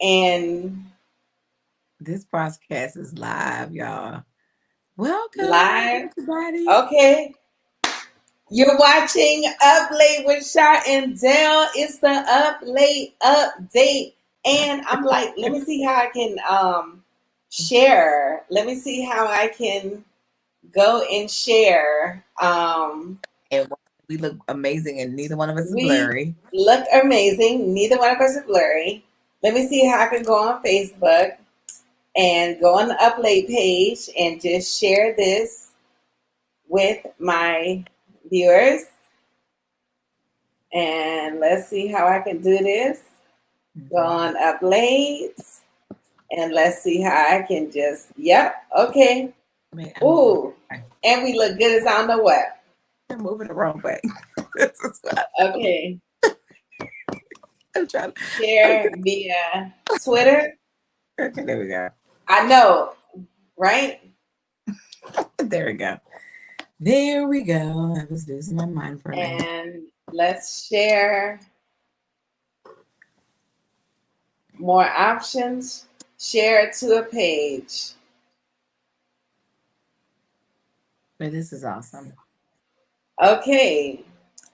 And This podcast is live, y'all. Welcome, live. everybody. Okay. You're watching Up Late with Shar and Dell. It's the Up Late update. And I'm like, let me see how I can share. Let me see how I can go and share. And we look amazing, and neither one of us is We blurry. look amazing. Neither one of us is blurry. Let me see how I can go on Facebook and go on the Up Late page and just share this with my viewers. And let's see how I can do this. Go Mhm. on up late. And let's see how I can just, yep, okay. Man, Ooh, and we look good as I don't know what. I'm moving the wrong way. This is what Okay, I'm trying to. share via Twitter. Okay, there we go. I know, right? There we go. There we go. I was losing my mind for a minute. And let's share more options. Share to a page. But this is awesome. Okay,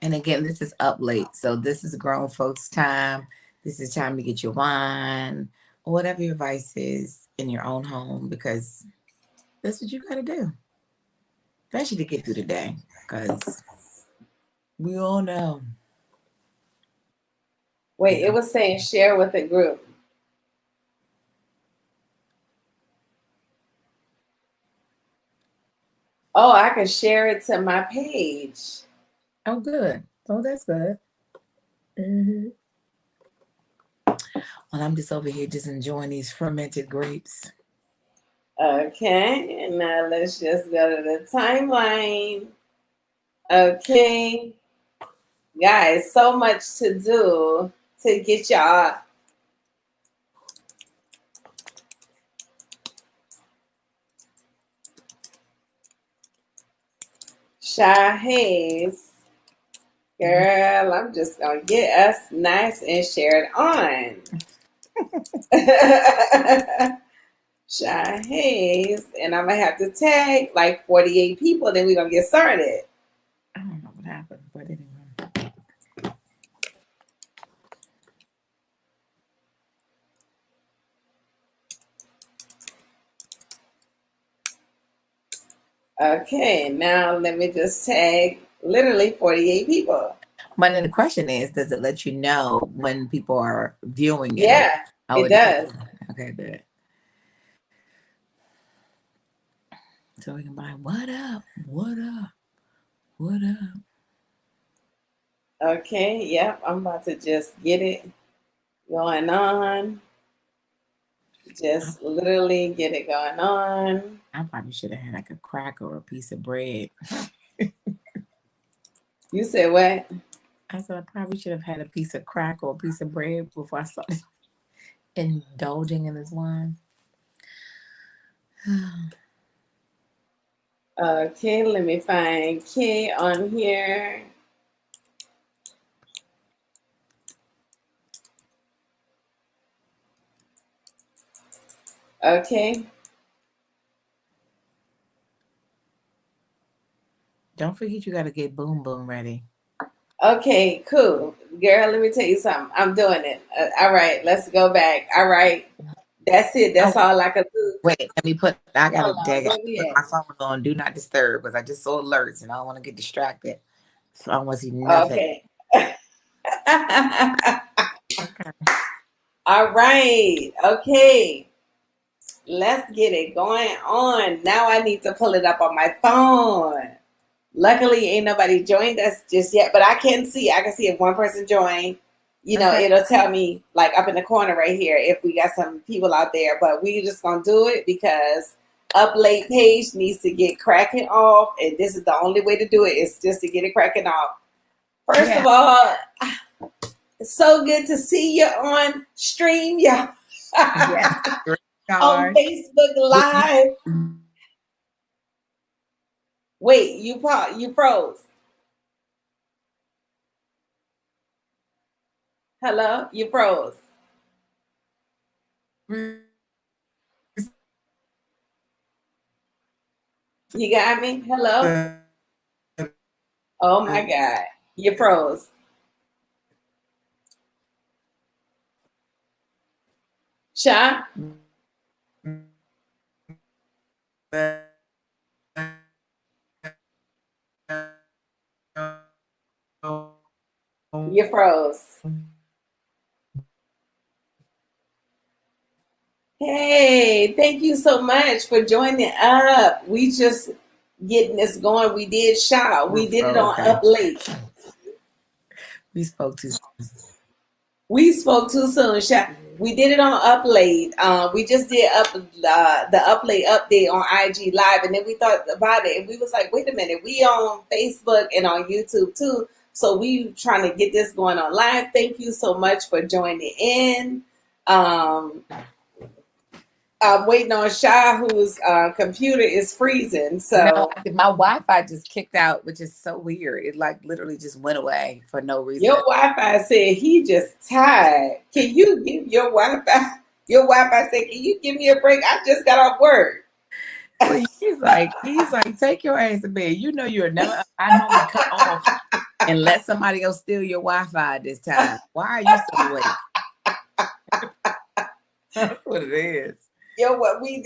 And again, this is up late. So this is grown folks' time. This is time to get your wine or whatever your vice is in your own home because that's what you got to do, especially to get through the day. Because we all know. wait, it Yeah. was saying share with a group. Oh, I can share it to my page. Oh, good. Oh, that's good. Hmm. Well, I'm just over here just enjoying these fermented grapes. Okay, and now let's just go to the timeline. Okay, guys, so much to do to get y'all. Shy Hayes, Mhm. girl, I'm just gonna get us nice and shared on. Shy Hayes, and I'm gonna have to tag like 48 people, then we're gonna get started. I don't know what happened, but anyway. Okay, now let me just tag literally 48 people. But then the question is, does it let you know when people are viewing it? Yeah, Oh, it it does. does. Okay, good. So we can buy what up? What up? What up? Okay, yep, I'm about to just get it going on. I, Just literally get it going on. I probably should have had like a cracker or a piece of bread. You said what? I said I probably should have had a piece of cracker or a piece of bread before I started indulging in this wine. Okay, let me find K on here. Okay. Don't forget you got to get Boom Boom ready. Okay, cool. Girl, let me tell you something. I'm doing it. All right, let's go back. All right. That's it. Oh, That's all I could do. wait, let me put. I got to Hold on. dig. Where Put we my phone on Do Not Disturb because I just saw alerts and I don't want to get distracted. So I don't want to see at? nothing. Okay. Okay. All right. Okay. Let's get it going on. Now I need to pull it up on my phone. Luckily, ain't nobody joined us just yet, but I can see. I can see if one person joined. You know, Okay. it'll tell me like up in the corner right here if we got some people out there. But we just gonna do it because up late page needs to get cracking off, and this is the only way to do it. Is just to get it cracking off. First Yeah. of all, it's so good to see you on stream, y'all. Yes. Green On card. Facebook What you? Live. Wait, you froze. Hello, you froze. You got me? Hello? Oh my God. You froze. Sha? You froze. Hey, thank you so much for joining up. We just getting this going. We did Sha. We did it on Okay. Up Late. We spoke to. We spoke too soon. We did it on Uplate. We just did the Uplate update on IG Live, and then we thought about it, and we was like, wait a minute, we on Facebook and on YouTube too. So we trying to get this going on live. Thank you so much for joining in. I'm waiting on Sha, whose computer is freezing. No, So my Wi-Fi just kicked out, which is so weird. It like literally just went away for no your reason. Wi-Fi said he just tired. Can you give your Wi-Fi? Your Wi-Fi said, "Can you give me a break? I just got off work." Well, he's like, take your ass to bed. You know you're never. I normally cut off and let somebody else steal your Wi-Fi this time. Why are you still awake? That's what it is. Yo, what we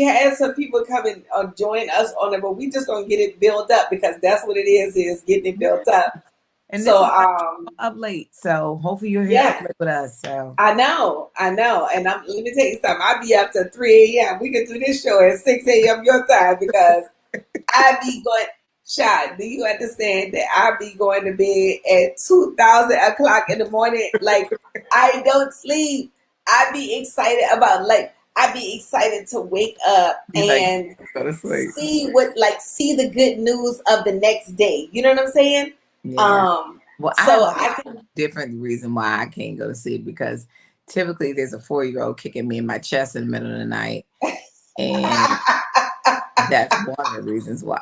had some people come and join us on it, but we just gonna get it built up because that's what it is getting it built up. And this So is up late, so hopefully you're here up yeah, late with us. So I know, and let me tell you something. I'll be up to 3 a.m. We can do this show at 6 a.m. your time because I be going. Shot, do you understand that I be going to bed at 2,000 o'clock in the morning? Like I don't sleep. I be excited about I be excited to wake up be like, and go to sleep. see the good news of the next day. You know what I'm saying? Yeah. Well, I have So a I can. different reason why I can't go to sleep because typically there's a 4-year-old kicking me in my chest in the middle of the night, and that's one of the reasons why.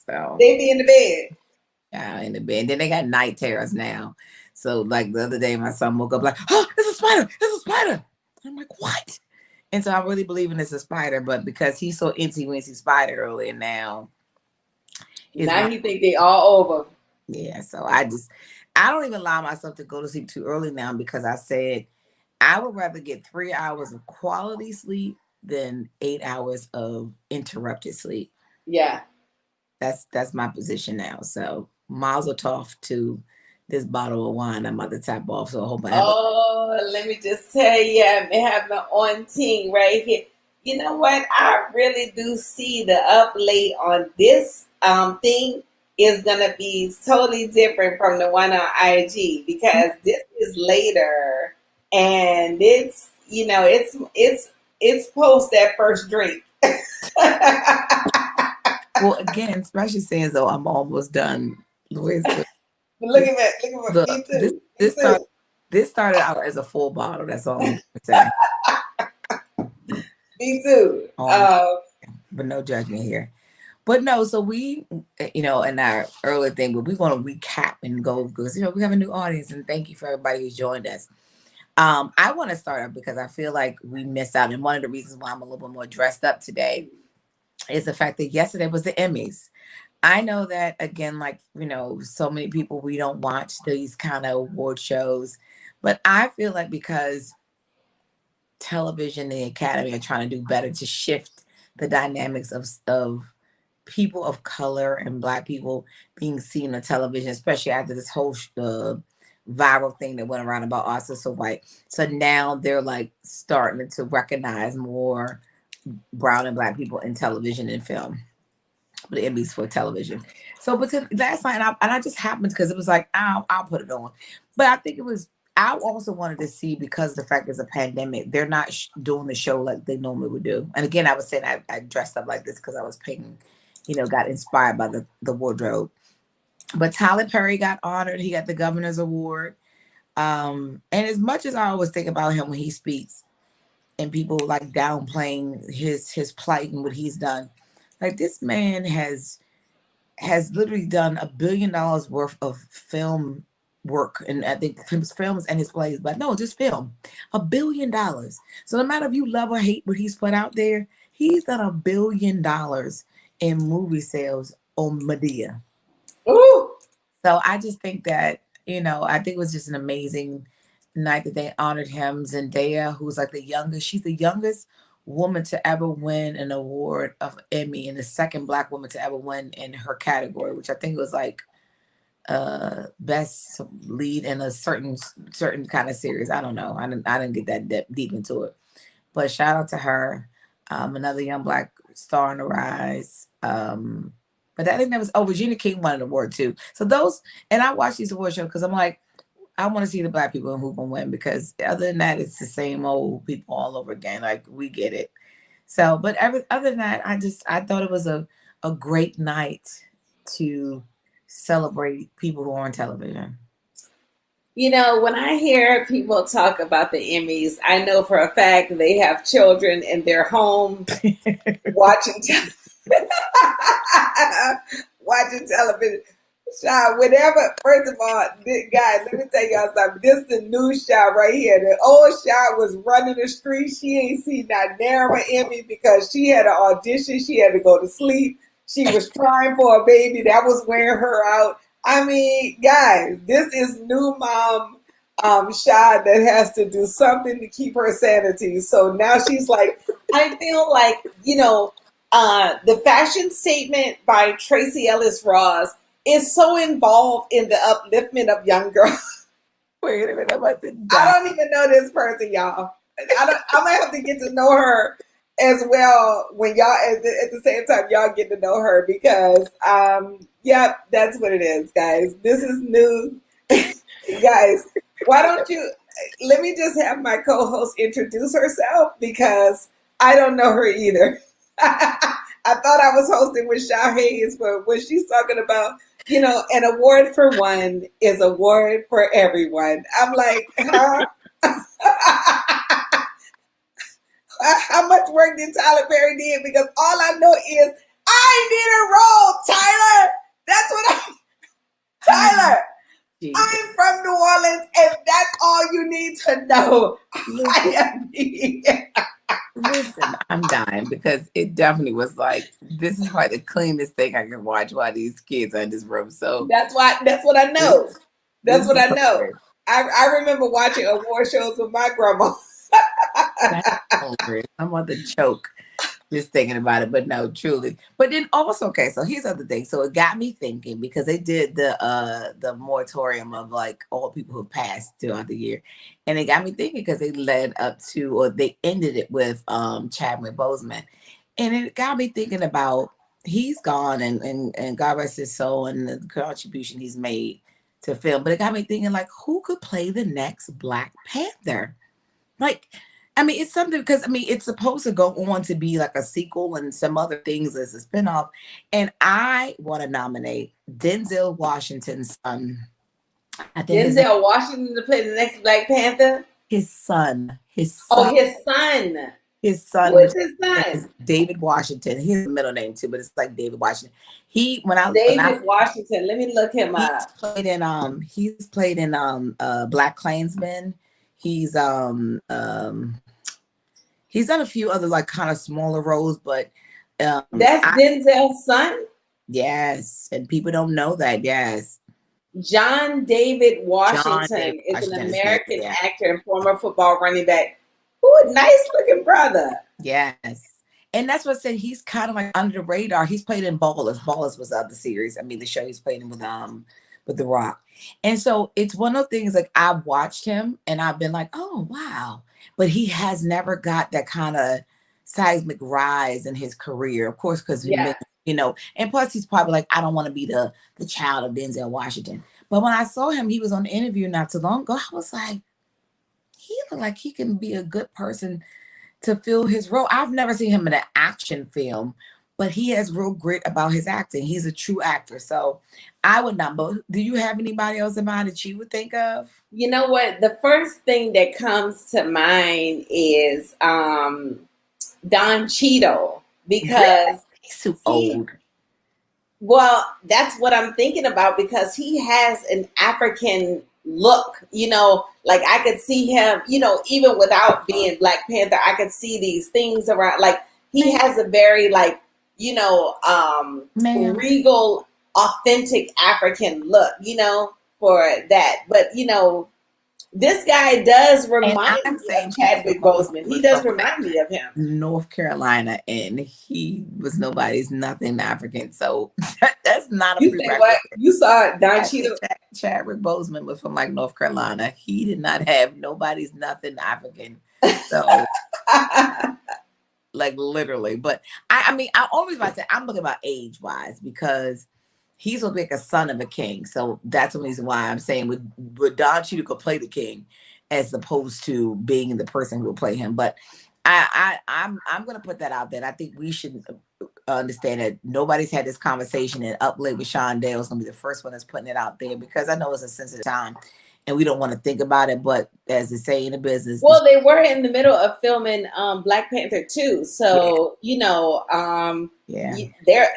So They be in the bed. yeah, in the bed. Then they got night terrors now. So like the other day, my son woke up like, "Oh, it's a spider! It's a spider!" I'm like, "What?" And so I really believe in it's a spider, but because he saw Incy Wincy Spider earlier now, his Now mind, he think they all over. yeah. So I don't even allow myself to go to sleep too early now because I said I would rather get 3 hours of quality sleep than 8 hours of interrupted sleep. Yeah. That's my position now. So Mazel tov to this bottle of wine I'm about to tap off. So I hope I have a. Oh, let me just tell you, I have my on team right here. You know what? I really do see the uplay on this thing is gonna be totally different from the one on IG because this is later and it's post that first drink. Well, again, especially saying though I'm almost done. Louis, Look this at that, look at look me this too. Me this too. started this started out as a full bottle. That's all I'm gonna say. Me too. Um, but no judgment here. But no, so we, in our earlier thing, but we want to recap and go because we have a new audience, and thank you for everybody who's joined us. I want to start up because I feel like we missed out, and one of the reasons why I'm a little bit more dressed up today is the fact that yesterday was the Emmys. I know that again, like so many people we don't watch these kind of award shows, but I feel like because television and the Academy are trying to do better to shift the dynamics of people of color and Black people being seen on television, especially after this whole viral thing that went around about Oscar so white. So now they're like starting to recognize more brown and Black people in television and film, but at least for television. So, but last night, and I just happened because it was like, I'll put it on. But I think it was, I also wanted to see because of the fact there's a pandemic, they're not doing the show like they normally would do. And again, I was saying I dressed up like this because I was picking, got inspired by the wardrobe. But Tyler Perry got honored. He got the Governor's Award. And as much as I always think about him when he speaks and people like downplaying his plight and what he's done, like this man has literally done $1 billion worth of film work, and I think his films and his plays, but no, just film. $1 billion. So no matter if you love or hate what he's put out there, he's done $1 billion in movie sales on Medea. Ooh. So I just think that, I think it was just an amazing night that they honored him. Zendaya, who's like she's the youngest woman to ever win an award of Emmy and the second Black woman to ever win in her category, which I think was like best lead in a certain kind of series. I don't know. I didn't get that deep into it. But shout out to her. Another young Black star on the rise. But I think that was Regina King won an award too. So those, and I watch these award shows because I'm like, I want to see the Black people who can win, because other than that, it's the same old people all over again. Like, we get it. So, but other than that, I thought it was a great night to celebrate people who are on television. When I hear people talk about the Emmys, I know for a fact they have children in their home watching watching television. Sean, whatever. First of all, guys, let me tell y'all something. This is the new Sean right here. The old Sean was running the street. She ain't seen that narrow Emmy because she had an audition. She had to go to sleep. She was trying for a baby that was wearing her out. I mean, guys, this is new mom Sean that has to do something to keep her sanity. So now she's like, I feel like, the fashion statement by Tracy Ellis Ross is so involved in the upliftment of young girls. Wait a minute, I'm about to die. I don't even know this person, y'all. I might have to get to know her as well when y'all at the same time y'all get to know her, because yep, that's what it is, guys. This is new. Guys, why don't you let me just have my co-host introduce herself, because I don't know her either. I thought I was hosting with Shaw Hayes, but when she's talking about, an award for one is award for everyone. I'm like, huh? How much work did Tyler Perry did? Because all I know is I need a role, Tyler. That's what Tyler. Jesus. I'm from New Orleans, and that's all you need to know. Listen, I'm dying, because it definitely was like, this is probably the cleanest thing I can watch while these kids are in this room. So that's what I know. That's what I know. I remember watching award shows with my grandma. That's hilarious. I'm about to choke just thinking about it, but no, truly. But then also, okay, so here's the other thing. So it got me thinking, because they did the moratorium of like all people who passed throughout the year, and it got me thinking because they led up to, or they ended it with Chadwick Boseman, and it got me thinking about, he's gone, and God rest his soul, and the contribution he's made to film. But it got me thinking, like, who could play the next Black Panther? Like, I mean, it's something, because I mean, it's supposed to go on to be like a sequel and some other things as a spinoff. And I want to nominate Denzel Washington's son. I think Denzel Washington to play the next Black Panther. His son. Oh, his son. His son. What's his son? Is David Washington. He has a middle name too, but it's like David Washington. Washington. Let me look him up. He's played in Black Klansman. He's done a few other like kind of smaller roles, but that's Denzel's son. Yes, and people don't know that. Yes, John David Washington is an American actor and former football running back. Ooh, nice looking brother. Yes, and that's what I said. He's kind of like under the radar. He's played in Ballers. Ballers was the other series. I mean, the show he's played in with The Rock. And so it's one of the things, like, I've watched him and I've been like, oh, wow. But he has never got that kind of seismic rise in his career, of course, because, and plus he's probably like, I don't want to be the child of Denzel Washington. But when I saw him, he was on the interview not too long ago. I was like, he looked like he can be a good person to fill his role. I've never seen him in an action film, but he has real grit about his acting. He's a true actor. So I would not. But do you have anybody else in mind that you would think of? You know what? The first thing that comes to mind is Don Cheadle, because he's too old. Well, that's what I'm thinking about, because he has an African look, like I could see him, even without being Black Panther, I could see these things around. Like he Ma'am, has a very like, ma'am. regal, authentic African look, for that. But this guy does And remind I'm me saying of Chadwick Chadwick Boseman Boseman. He was does from remind me of him. North Carolina, and he was nobody's nothing African. So that's not a You say what? prerequisite. You saw Don I said Cheadle? Chadwick Boseman was from like North Carolina. He did not have nobody's nothing African. So like literally. But I mean, I always about to say I'm looking about age wise because he's gonna be like a son of a king. So that's the reason why I'm saying with Don Cheadle could play the king as opposed to being the person who will play him. But I'm gonna put that out there. I think we should understand that nobody's had this conversation, and Up Late with Sean Dale is gonna be the first one that's putting it out there because I know it's a sensitive time and we don't want to think about it. But as they say in the business, Well, they were in the middle of filming Black Panther 2. yeah, So, yeah. there,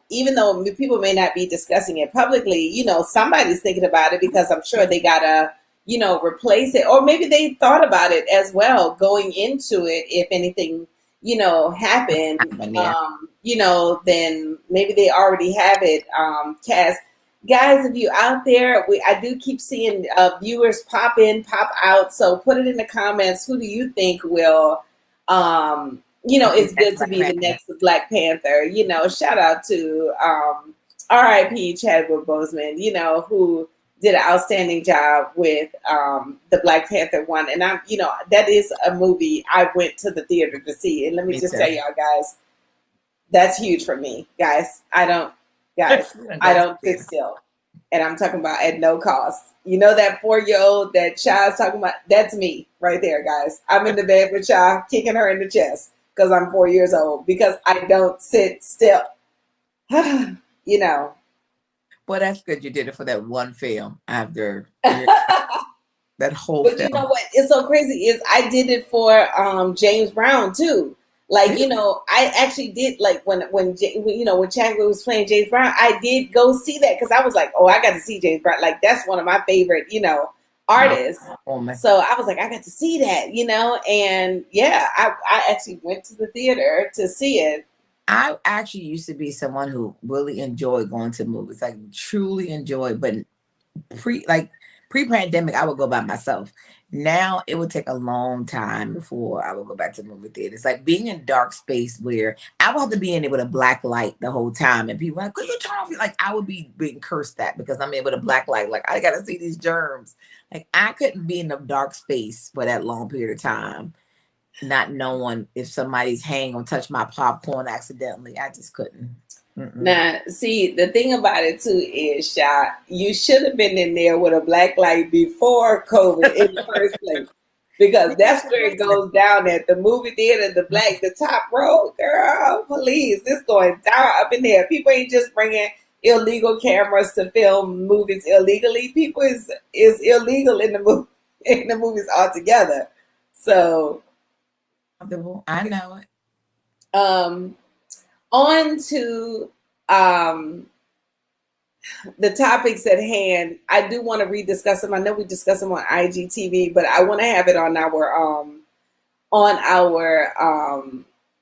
even though people may not be discussing it publicly, somebody's thinking about it because I'm sure they gotta, replace it. Or maybe they thought about it as well going into it if anything, happened, Yeah. then maybe they already have it cast. Guys, if you out there, I do keep seeing viewers pop in, pop out. So put it in the comments. Who do you think will, it's good to be the next Black Panther? Shout out to R.I.P. Chadwick Boseman, who did an outstanding job with the Black Panther one. And that is a movie I went to the theater to see. And let me just tell y'all guys, that's huge for me, guys. I don't sit still. And I'm talking about at no cost. That 4-year-old that Child's talking about, that's me right there, guys. I'm in the bed with Child, kicking her in the chest because I'm 4 years old because I don't sit still. Well, that's good. You did it for that one film after that whole But film. you know what? It's so crazy is I did it for James Brown too. Like, I actually did like when Chadwick was playing James Brown, I did go see that because I was like, oh, I got to see James Brown. Like that's one of my favorite, artists. So I was like, I got to see that, and yeah, I actually went to the theater to see it. I actually used to be someone who really enjoyed going to movies, like truly enjoyed, but pre-pandemic, I would go by myself. Now it would take a long time before I would go back to movie theaters. Like being in dark space where I would have to be in it with a black light the whole time, and people were like, "Could you turn off?" Like I would be being cursed at because I'm in with a black light. Like I gotta see these germs. Like I couldn't be in a dark space for that long period of time, not knowing if somebody's hand gonna touch my popcorn accidentally. I just couldn't. Now, see, the thing about it too is, Sha, you should have been in there with a black light before COVID in the first place, because that's where it goes down at the movie theater, the top row, girl. Please, this going down up in there. People ain't just bringing illegal cameras to film movies illegally. People is illegal in the movies altogether. So, I know it. On to the topics at hand. I do want to rediscuss them. I know we discussed them on IGTV, but I want to have it on our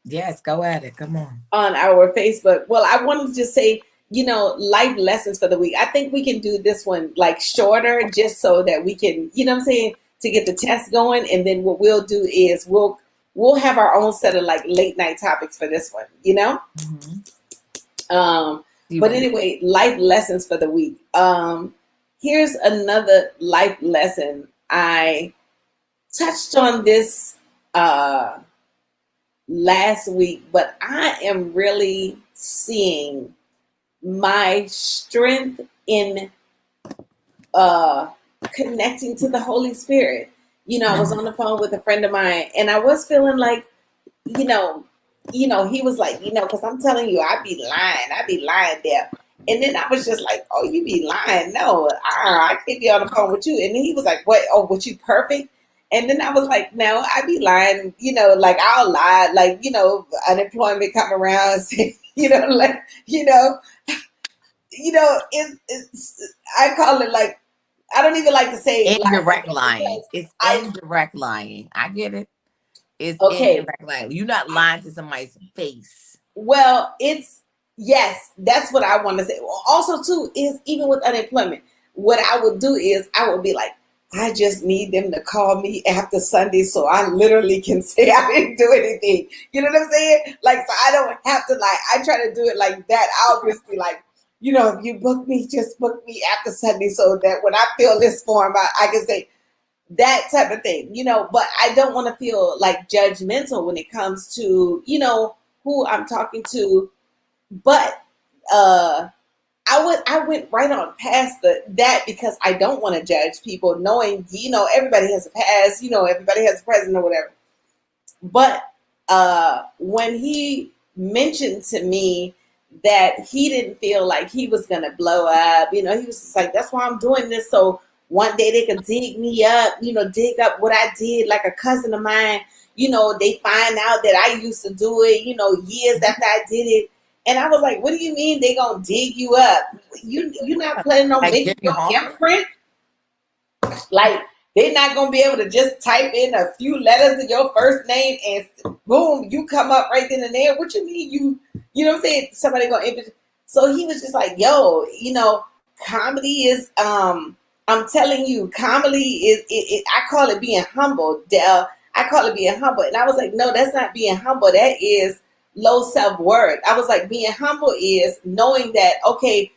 yes, go at it. Come on our Facebook. Well, I wanted to just say, life lessons for the week. I think we can do this one like shorter, just so that we can, what I'm saying, to get the test going, and then what we'll do is we'll have our own set of like late night topics for this one. But anyway, life lessons for the week. Here's another life lesson. I touched on this last week, but I am really seeing my strength in connecting to the Holy Spirit. I was on the phone with a friend of mine, and I was feeling like, he was like, because I'm telling you, I be lying there. And then I was just like, oh, you be lying. No, I can't be on the phone with you. And then he was like, what? Oh, was you perfect? And then I was like, no, I be lying, like I'll lie, like, unemployment come around and say, it's I call it like I don't even like to say Indirect lying lying. because It's I indirect lying. I get it. It's okay. indirect lying. You're not lying to somebody's face. Well, it's yes, that's what I want to say. Well, also, too, is even with unemployment, what I would do is I would be like, I just need them to call me after Sunday so I literally can say I didn't do anything. You know what I'm saying? Like, so I don't have to, like, I try to do it like that. I'll just be like, if you book me, just book me after Sunday so that when I fill this form, I can say, that type of thing, but I don't want to feel like judgmental when it comes to, who I'm talking to. But I went right on past that because I don't want to judge people, knowing, everybody has a past, everybody has a present or whatever. But when he mentioned to me that he didn't feel like he was gonna blow up, he was just like, "That's why I'm doing this, so one day they could dig me up, dig up what I did." Like a cousin of mine, they find out that I used to do it, years after I did it. And I was like, "What do you mean they gonna dig you up? You're not planning on Like making Jimmy your Hoffa? imprint? Like they're not gonna be able to just type in a few letters of your first name and boom, you come up right then and there. What you mean you know what I'm saying? Somebody gonna so he was just like, yo, comedy is I'm telling you, comedy is I call it being humble, Dell. I call it being humble. And I was like, no, that's not being humble. That is low self-worth. I was like, being humble is knowing that, okay,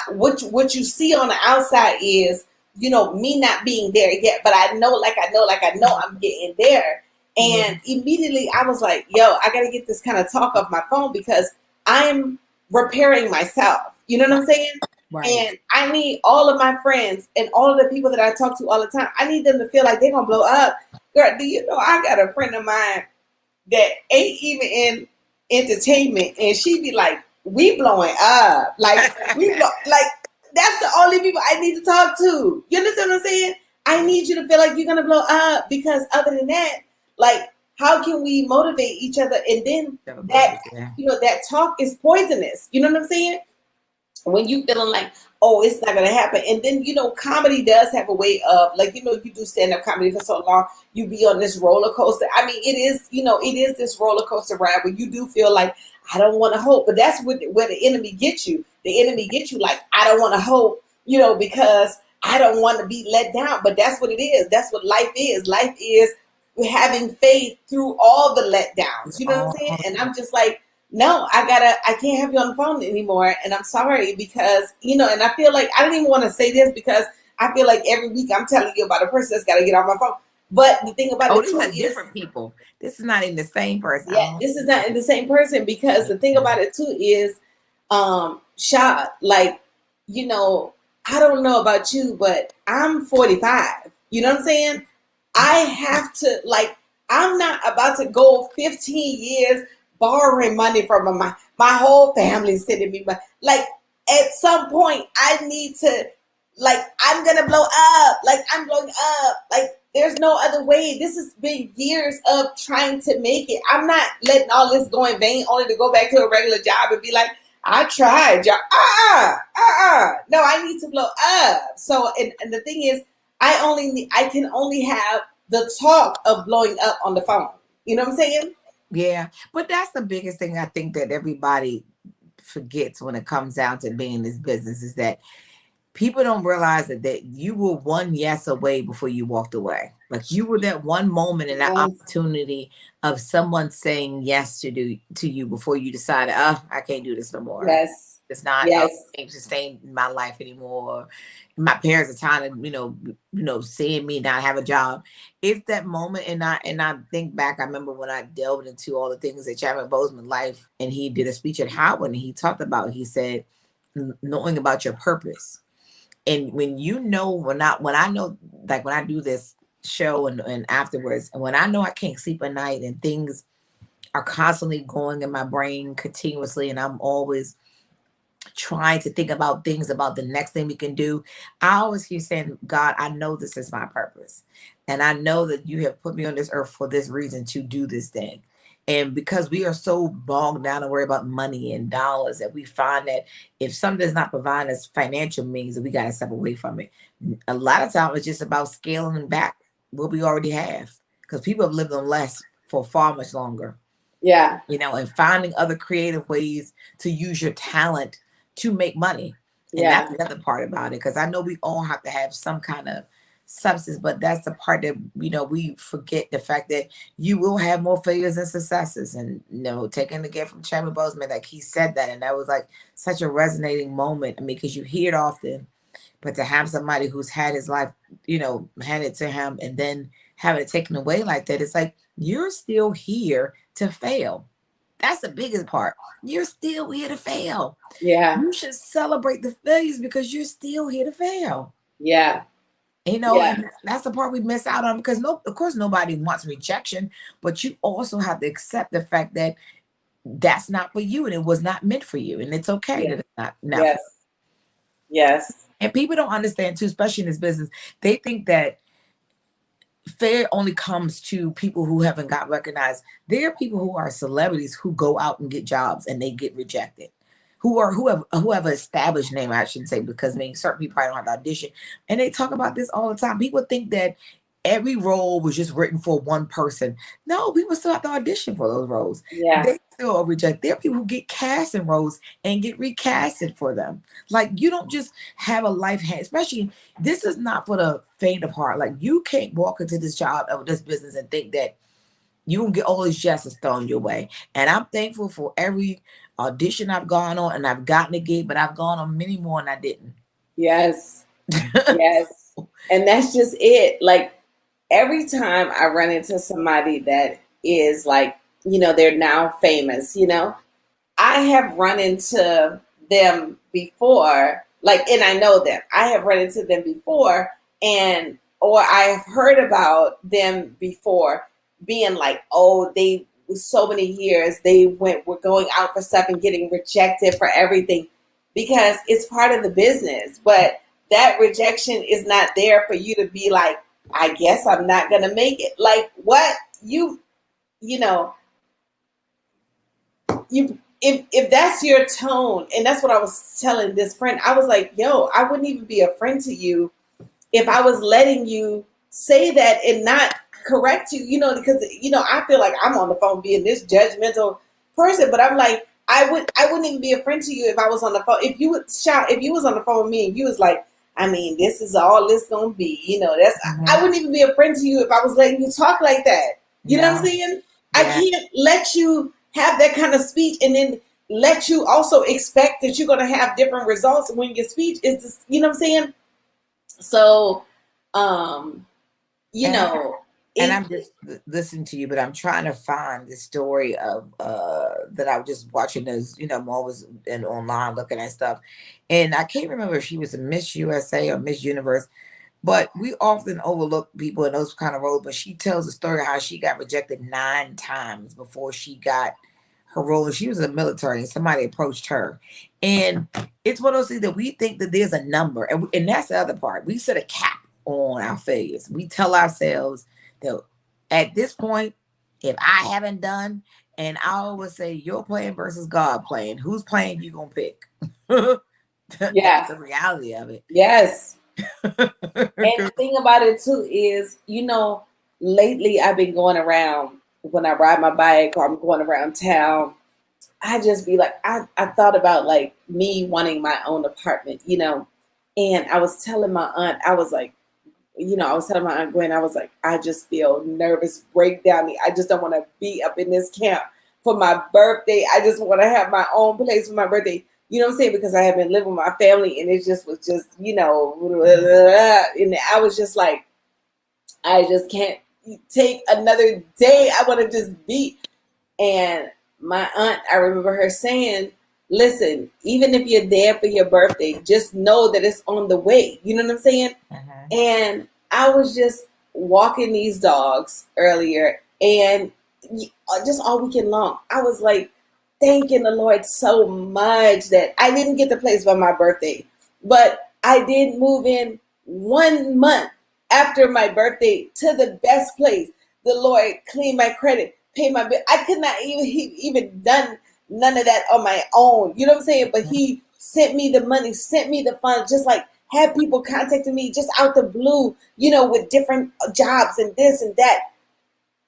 what you see on the outside is me not being there yet, but I know I'm getting there. Yeah. And immediately I was like, yo, I got to get this kind of talk off my phone because I'm repairing myself. You know what I'm Right. saying? Right. And I need all of my friends and all of the people that I talk to all the time. I need them to feel like they're going to blow up. Girl, do you know I got a friend of mine that ain't even in entertainment, and she be like, "We blowing up, like we blow, like that's the only people I need to talk to." You understand what I'm saying? I need you to feel like you're gonna blow up because other than that, like, how can we motivate each other? And then Have a that purpose, yeah. that talk is poisonous. You know what I'm saying? When you feeling like, oh, it's not gonna happen. And then comedy does have a way of, like, you do stand-up comedy for so long, you be on this roller coaster. I mean, it is, it is this roller coaster ride where you do feel like, I don't want to hope. But that's where the enemy gets you. The enemy gets you like, I don't want to hope, because I don't want to be let down. But that's what it is. That's what life is. Life is having faith through all the letdowns. You know what I'm saying? Oh, And I'm just like, no, I can't have you on the phone anymore. And I'm sorry because, and I feel like I don't even want to say this because I feel like every week I'm telling you about a person that's got to get off my phone. But the thing about oh, it these too are is, different people. This is not in the same person. yeah, Oh, this is not the same person because the thing about it too is, shot, like, you know, I don't know about you, but I'm 45. You know what I'm saying? I have to, like, I'm not about to go 15 years borrowing money from my whole family sending me money. Like, at some point, I need to, like, I'm gonna blow up. Like, I'm blowing up. Like, there's no other way. This has been years of trying to make it. I'm not letting all this go in vain only to go back to a regular job and be like, I tried, y'all. No, I need to blow up. So, and the thing is, I can only have the talk of blowing up on the phone. You know what I'm saying? yeah. But that's the biggest thing I think that everybody forgets when it comes down to being in this business is that people don't realize that you were one yes away before you walked away. Like you were that one moment and that Yes. opportunity of someone saying yes to you before you decided, oh, I can't do this no more. Yes. It's not Yes. can't sustain my life anymore. My parents are tired of seeing me not have a job. It's that moment, and I think back. I remember when I delved into all the things that Chadwick Boseman's life, and he did a speech at Howard, and he talked about. He said, knowing about your purpose, and when when I know, like when I do this show and afterwards, and when I know I can't sleep at night and things are constantly going in my brain continuously, and I'm always trying to think about things about the next thing we can do. I always keep saying, God, I know this is my purpose. And I know that you have put me on this earth for this reason to do this thing. And because we are so bogged down and worried about money and dollars, that we find that if something does not provide us financial means, that we got to step away from it. A lot of times it's just about scaling back what we already have, because people have lived on less for far much longer. Yeah. And finding other creative ways to use your talent to make money. And Yeah. that's the other part about it, because I know we all have to have some kind of substance, but that's the part that we forget, the fact that you will have more failures than successes. And taking again from Chadwick Boseman, like he said that, and that was like such a resonating moment. I mean, because you hear it often, but to have somebody who's had his life handed to him and then having it taken away like that, it's like you're still here to fail. That's the biggest part. You're still here to fail. Yeah. You should celebrate the failures because you're still here to fail. Yeah. And that's the part we miss out on, because of course nobody wants rejection, but you also have to accept the fact that that's not for you and it was not meant for you, and it's okay that it's not Yes. for you. Yes. And people don't understand too, especially in this business, they think that fair only comes to people who haven't got recognized. There are people who are celebrities who go out and get jobs and they get rejected, who have an established name, I shouldn't say, because certain people probably don't have to audition. And they talk about this all the time. People think that every role was just written for one person. No, people still have to audition for those roles. Yeah. They still reject. There are people who get cast in roles and get recasted for them. Like, you don't just have a life hand, especially this is not for the faint of heart. Like, you can't walk into this job of this business and think that you can get all these yeses thrown your way. And I'm thankful for every audition I've gone on, and I've gotten a gig, but I've gone on many more and I didn't. Yes. Yes. And that's just it. Like, every time I run into somebody that is like, they're now famous, I have run into them before, like, and I know them. I have run into them before, or I have heard about them before being like, oh, they so many years were going out for stuff and getting rejected for everything, because it's part of the business. But that rejection is not there for you to be like, I guess I'm not gonna make it. Like, what? If that's your tone, and that's what I was telling this friend, I was like, yo, I wouldn't even be a friend to you if I was letting you say that and not correct you, because I feel like I'm on the phone being this judgmental person, but I'm like, I wouldn't even be a friend to you if I was on the phone. If you was on the phone with me and you was like, I mean, this is all this gonna be, I wouldn't even be a friend to you if I was letting you talk like that. You know what I'm saying? Yeah. I can't let you have that kind of speech and then let you also expect that you're gonna have different results when your speech is just, you know what I'm saying? So, and I'm just listening to you, but I'm trying to find the story of that I was just watching those, I'm always online looking at stuff. And I can't remember if she was a Miss USA or Miss Universe, but we often overlook people in those kind of roles. But she tells the story of how she got rejected 9 times before she got her role. She was in the military and somebody approached her. And it's one of those things that we think that there's a number. And that's the other part. We set a cap on our failures. We tell ourselves that at this point, if I haven't done, and I always say, your plan versus God plan, whose plan you gonna pick? That's the reality of it. Yes. And the thing about it too is, lately I've been going around, when I ride my bike or I'm going around town, I just be like, I thought about like me wanting my own apartment, and I was telling my aunt, I was like, I was telling my aunt Gwen, I was like, I just feel nervous breakdown. I just don't want to be up in this camp for my birthday. I just want to have my own place for my birthday. You know what I'm saying? Because I have been living with my family and it just was just, and I was just like, I just can't take another day. I want to just be. And my aunt, I remember her saying, listen, even if you're there for your birthday, just know that it's on the way. You know what I'm saying? And I was just walking these dogs earlier, and just all weekend long, I was like thanking the Lord so much that I didn't get the place by my birthday, but I did move in 1 month after my birthday to the best place. The Lord cleaned my credit. pay my bill. I could not even done none of that on my own. You know what I'm saying? But he sent me the money, sent me the funds, just like had people contacting me just out the blue, with different jobs and this and that.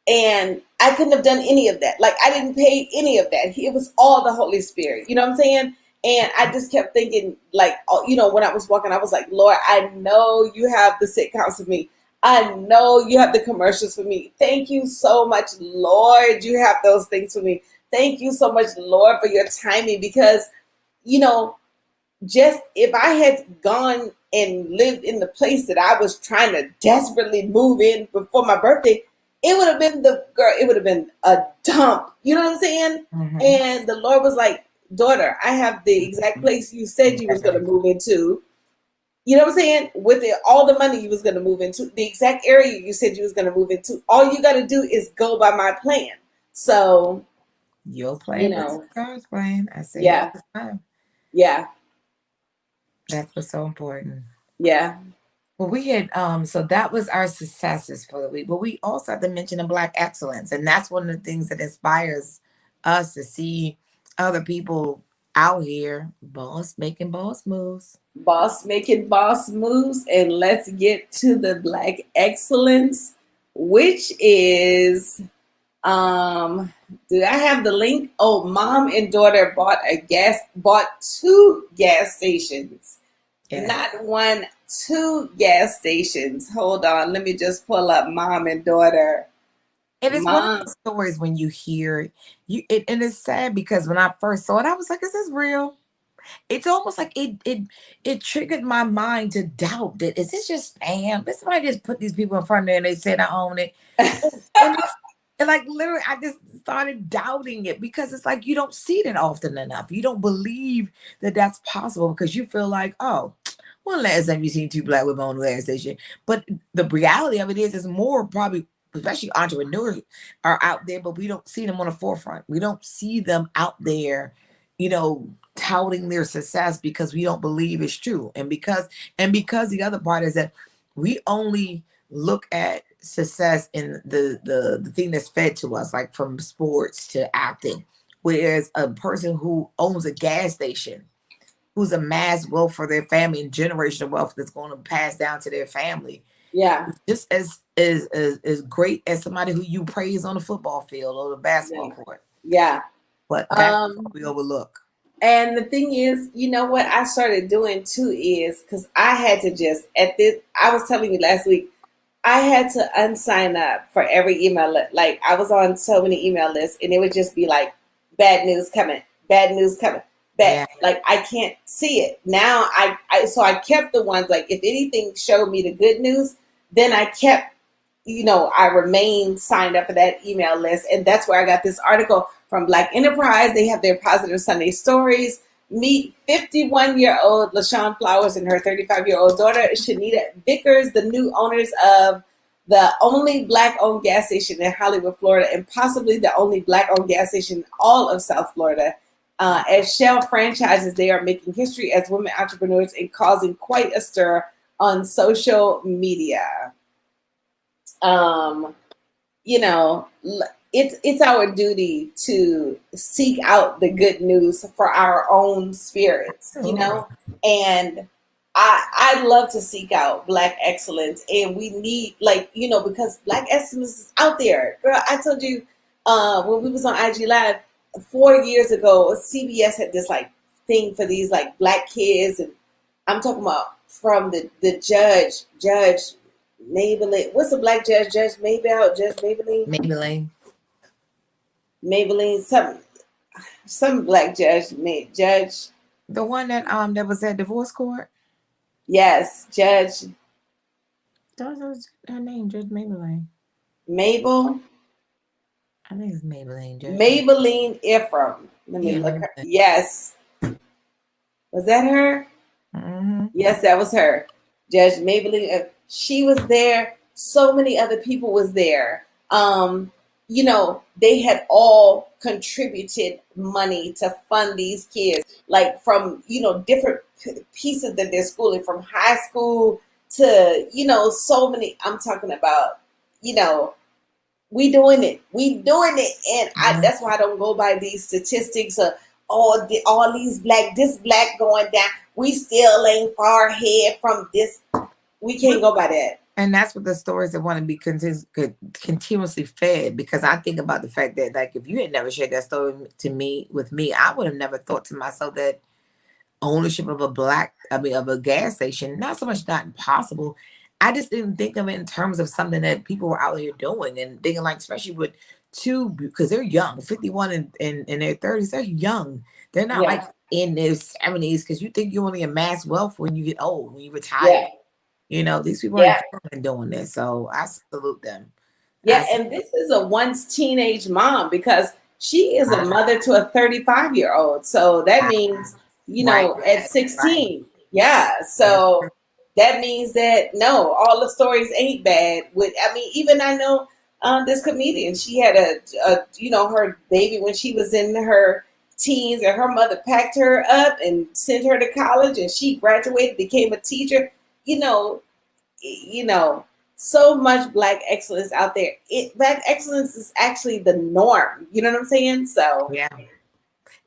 And I couldn't have done any of that. Like I didn't pay any of that. It was all the Holy Spirit. You know what I'm saying? And I just kept thinking, like, when I was walking, I was like, Lord, I know you have the sitcoms for me. I know you have the commercials for me. Thank you so much, Lord. You have those things for me. Thank you so much, Lord, for your timing. Because, you know, just if I had gone and lived in the place that I was trying to desperately move in before my birthday, it would have been it would have been a dump. You know what I'm saying? Mm-hmm. And the Lord was like, daughter, I have the exact place you said you was going to move into. You know what I'm saying? With all the money you was going to move into, the exact area you said you was going to move into. All you got to do is go by my plan. So, your plan versus God's plan. I say it all yeah, the time. yeah, That's what's so important. yeah. Well, we had so that was our successes for the week, but we also have to mention the Black excellence, and that's one of the things that inspires us to see other people out here, making boss moves. Boss making boss moves. And let's get to the Black excellence, which is do I have the link? Oh, mom and daughter bought two gas stations. Yes. Not one, two gas stations. Hold on, let me just pull up mom and daughter. It is one of Mom, those stories when you hear and it's sad because when I first saw it, I was like, "Is this real?" It's almost like it triggered my mind to doubt that is this just spam? Did somebody just put these people in front of me and they said I own it? And it's and like literally, I just started doubting it because it's like you don't see it often enough. You don't believe that that's possible because you feel like, oh, when last time you seen two black women on the gas station? But the reality of it is more probably, especially entrepreneurs are out there, but we don't see them on the forefront. We don't see them out there, touting their success because we don't believe it's true. And because the other part is that we only look at success in the thing that's fed to us, like from sports to acting. Whereas a person who owns a gas station, who's amassed wealth for their family and generational wealth that's going to pass down to their family, yeah, just as great as somebody who you praise on the football field or the basketball court. yeah. But that's what we overlook. And the thing is, you know what I started doing too is because I had to just I was telling you last week, I had to unsign up for every email. Like I was on so many email lists, and it would just be like, bad news coming, bad news coming, bad. Yeah. Like I can't see it now. So I kept the ones like if anything showed me the good news, then I kept. I remained signed up for that email list, and that's where I got this article from Black Enterprise. They have their Positive Sunday Stories. Meet 51-year-old LaShawn Flowers and her 35-year-old daughter, Shanita Vickers, the new owners of the only Black-owned gas station in Hollywood, Florida, and possibly the only Black-owned gas station in all of South Florida. As Shell franchises, they are making history as women entrepreneurs and causing quite a stir on social media. It's our duty to seek out the good news for our own spirits, and I love to seek out Black excellence, and we need because Black excellence is out there. Girl, I told you when we was on IG Live 4 years ago, CBS had this like thing for these like Black kids, and I'm talking about from the judge Maybelline. What's the Black judge? Judge Maybelline. Maybelline. Some Black judge. Judge. The one that was at divorce court. Yes, Judge. That was her name, Judge Maybelline. Mabel. I think it's Maybelline. Judge Maybelline Ephraim. Let me look her. Yes. Was that her? Mm-hmm. Yes, that was her. Judge Maybelline. She was there. So many other people was there. They had all contributed money to fund these kids, like from, different pieces that they're schooling, from high school to, so many. I'm talking about, We doing it. We doing it, and Mhm. that's why I don't go by these statistics of all these this black going down. We still ain't far ahead from this. We can't go by that. And that's what the stories that want to be continuously fed. Because I think about the fact that, like, if you had never shared that story to me with me, I would have never thought to myself that ownership of of a gas station, not so much not impossible. I just didn't think of it in terms of something that people were out here doing and thinking, like, especially with two, because they're young, 51 and in their 30s, they're young. They're not like Yeah, in their 70s, because you think you only amass wealth when you get old, when you retire. yeah, These people are yeah, young and doing this. So I salute them. I yeah. salute And this is a once teenage mom because she is a mother to a 35-year-old. So that means, right, at right. 16. Yeah. That's So that means that no, all the stories ain't bad. I mean, even I know this comedian, she had her baby when she was in her teens, and her mother packed her up and sent her to college, and she graduated, became a teacher. You know, so much black excellence out there. Black excellence is actually the norm. You know what I'm saying? So yeah.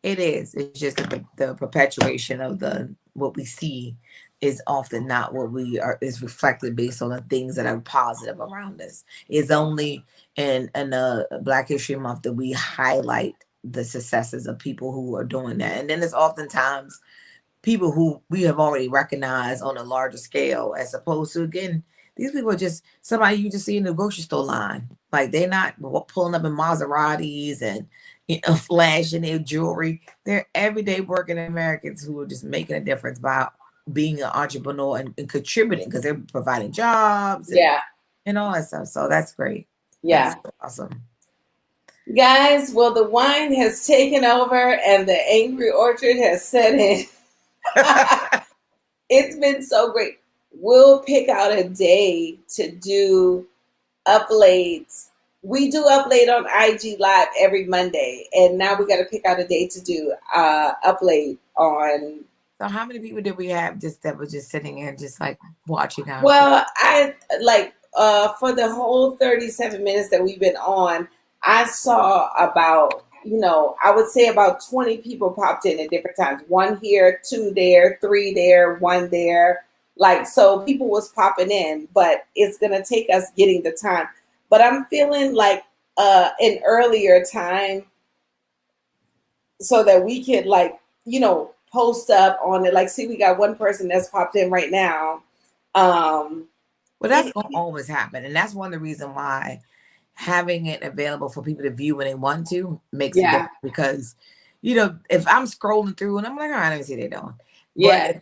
It is. It's just that the perpetuation of the what we see is often not what we are is reflected based on the things that are positive around us. It's only in Black History Month that we highlight the successes of people who are doing that. And then it's oftentimes people who we have already recognized on a larger scale, as opposed to, again, these people are just somebody you just see in the grocery store line. Like, they're not pulling up in Maseratis and flashing their jewelry. They're everyday working Americans who are just making a difference by being an entrepreneur and contributing, because they're providing jobs yeah, and all that stuff. So that's great. That's yeah. awesome. Guys, well, the wine has taken over and the angry orchard has set in. It's been so great. We'll pick out a day to do Uplates. We do Uplate on IG Live every Monday, and now we got to pick out a day to do Uplate on. So how many people did we have just that was just sitting here just like watching our Well, I like for the whole 37 minutes that we've been on, I saw about, I would say about 20 people popped in at different times. One here, two there, three there, one there. Like, so people was popping in, but it's gonna take us getting the time. But I'm feeling like an earlier time so that we could, like, post up on it. Like, see, we got one person that's popped in right now. Um, Well, that's it, going to always happen. And that's one of the reasons why having it available for people to view when they want to makes a yeah, difference. Because, if I'm scrolling through and I'm like, all right, let me see what they're doing. But, yeah,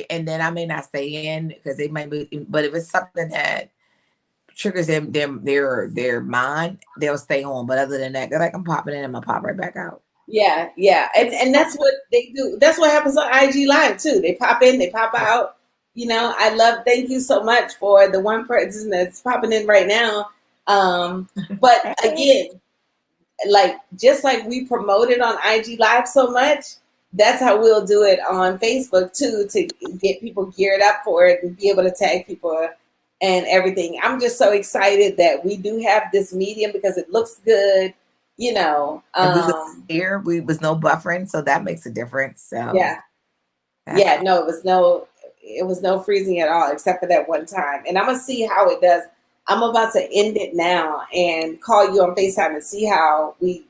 and then I may not stay in because they might be, but if it's something that triggers their mind, they'll stay on. But other than that, they're like, I'm popping in, I'm going to pop right back out. yeah, yeah. And that's what they do. That's what happens on IG Live too. They pop in, they pop out. I love. Thank you so much for the one person that's popping in right now. But again, like, just like we promote it on IG Live so much, that's how we'll do it on Facebook too, to get people geared up for it and be able to tag people and everything. I'm just so excited that we do have this medium because it looks good, you know. And we was here, we was no buffering, so that makes a difference. So Yeah, that's yeah, no, it was no freezing at all except for that one time. And I'm gonna see how it does. I'm about to end it now and call you on FaceTime and see how we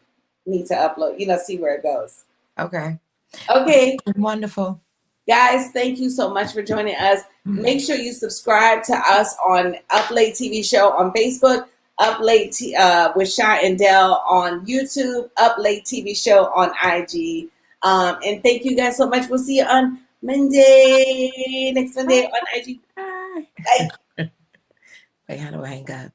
need to upload, see where it goes. okay. Okay, Wonderful. guys, thank you so much for joining us. Make sure you subscribe to us on Uplate TV Show on Facebook, with Shy and Dell on YouTube, Uplate TV Show on IG. And thank you guys so much. We'll see you on Monday, next Monday on IG. Bye. Bye. Wait, how do I hang up?